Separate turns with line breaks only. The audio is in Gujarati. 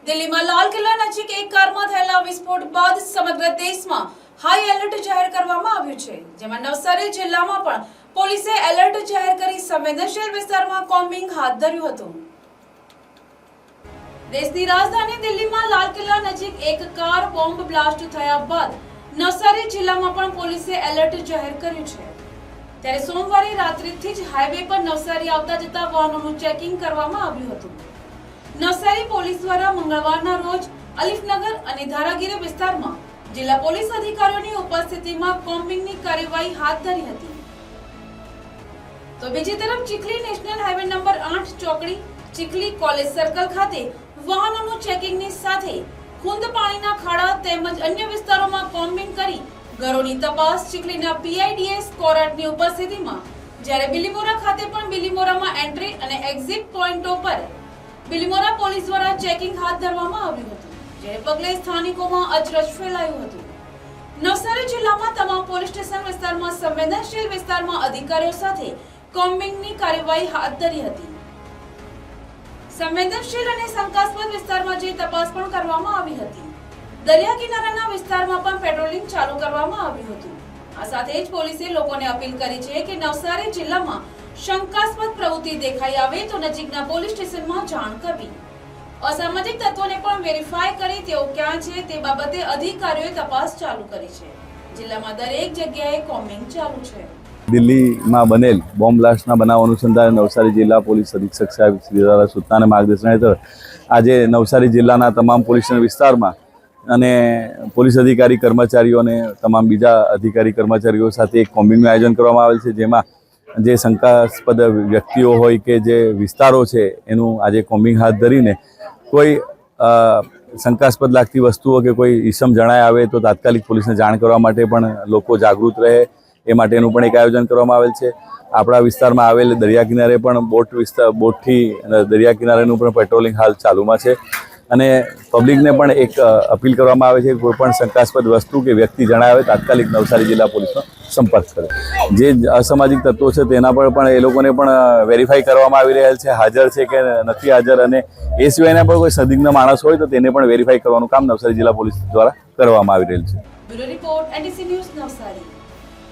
દિલ્હીમાં લાલ કિલ્લા નજીક એક કારમાં થયેલા વિસ્ફોટ બાદ સમગ્ર દેશમાં હાઈ એલર્ટ જાહેર કરવામાં આવ્યું છે, જેમાં નવસારી જિલ્લામાં પણ પોલીસે એલર્ટ જાહેર કરી સંવેદનશીલ વિસ્તારમાં કોમ્બિંગ હાથ ધર્યું હતું। દેશની રાજધાની દિલ્હીમાં લાલ કિલ્લા નજીક એક કાર બોમ્બ બ્લાસ્ટ થયા બાદ નવસારી જિલ્લામાં પણ પોલીસે એલર્ટ જાહેર કર્યું છે। ત્યારે સોમવારે રાત્રિથી જ હાઈવે પર નવસારી આવતા જતા વાહનોનું ચેકિંગ કરવામાં આવ્યું હતું। નવસારી પોલીસ દ્વારા મંગળવારના રોજ અલીફનગર અને ધારાગીરી વિસ્તારમાં જિલ્લા પોલીસ અધિકારીઓની ઉપસ્થિતિમાં કોમ્બિંગની કાર્યવાહી હાથ ધરી હતી। તો બીજી તરફ ચીખલી નેશનલ હાઈવે નંબર 8 ચોકડી ચીખલી કોલેજ સર્કલ ખાતે વાહનોનું ચેકિંગની સાથે ખૂંદ પાણીના ખાડા તેમજ અન્ય વિસ્તારોમાં કોમ્બિંગ કરી ઘરોની તપાસ ચીખલીના પીઆઈડીએસ કોરાટની ઉપસ્થિતિમાં, જ્યારે બિલીમોરા ખાતે પણ બિલીમોરામાં એન્ટ્રી અને એક્ઝિટ પોઈન્ટો પર બિલીમોરા પોલીસ દ્વારા ચેકિંગ હાથ ધરવામાં આવ્યું હતું, જેને પગલે સ્થાનિકોમાં અચરજ ફેલાયું હતું। નવસારી જિલ્લામાં તમામ પોલીસ સ્ટેશન વિસ્તારમાં સંવેદનશીલ વિસ્તારમાં અધિકારીઓ સાથે કોમ્બિંગની કાર્યવાહી હાથ ધરી હતી। સંવેદનશીલ અને શંકાસ્પદ વિસ્તારમાં જે તપાસ પણ કરવામાં આવી હતી। દરિયા કિનારાના વિસ્તારમાં પણ પેટ્રોલિંગ ચાલુ કરવામાં આવ્યું હતું। આ સાથે જ પોલીસે લોકોને અપીલ કરી છે કે નવસારી જિલ્લામાં શંકાસ્પદ પ્રવૃત્તિ દેખાઈ આવે તો નજીકના પોલીસ સ્ટેશનમાં જાણ કરવી। અસામાજિક તત્વોને પણ વેરીફાઈ કરી તેઓ ક્યાં છે તે બાબતે અધિકારીઓએ તપાસ ચાલુ કરી છે। જિલ્લામાં દરેક જગ્યાએ કોમ્બિંગ ચાલુ છે।
દિલ્હીમાં બનેલ બોમ્બ બ્લાસ્ટના બનાવ અનુસંધાને નવસારી જિલ્લા પોલીસ અધિક્ષક સાહેબ શ્રી દ્વારા સૂચના અને માર્ગદર્શન હેઠળ આજે નવસારી જિલ્લાના તમામ પોલીસ વિસ્તારમાં અને પોલીસ અધિકારી કર્મચારીઓ અને તમામ બીજા અધિકારી કર્મચારીઓ સાથે એક કોમ્બિંગનું આયોજન કરવામાં આવેલ છે, જેમાં જે શંકાસ્પદ વ્યક્તિઓ હોય કે જે વિસ્તારો છે એનું આજે કોમ્બિંગ હાથ ધરીને કોઈ શંકાસ્પદ લાગતી વસ્તુઓ કે કોઈ ઈસમ જણાય આવે તો તાત્કાલિક પોલીસને જાણ કરવા માટે પણ લોકો જાગૃત રહે એ માટેનું પણ એક આયોજન કરવામાં આવેલ છે। આપણા વિસ્તારમાં આવેલ દરિયા કિનારે પણ બોટથી દરિયા કિનારેનું પણ પેટ્રોલિંગ હાલ ચાલુમાં છે અને પબ્લિકને પણ એક અપીલ કરવામાં આવે છે કે કોઈ પણ શંકાસ્પદ વસ્તુ કે વ્યક્તિ જણાય આવે તાત્કાલિક નવસારી જિલ્લા પોલીસનો સંપર્ક કરે। જે અસામાજિક તત્વો છે તેના પર પણ એ લોકોને પણ વેરીફાઈ કરવામાં આવી રહેલ છે, હાજર છે કે નથી હાજર, અને એ સિવાયના પણ કોઈ સંદિગ્ધ માણસ હોય તો તેને પણ વેરીફાઈ કરવાનું કામ નવસારી જિલ્લા પોલીસ દ્વારા કરવામાં આવી રહેલ છે।
Bureau report NTC news Navsari.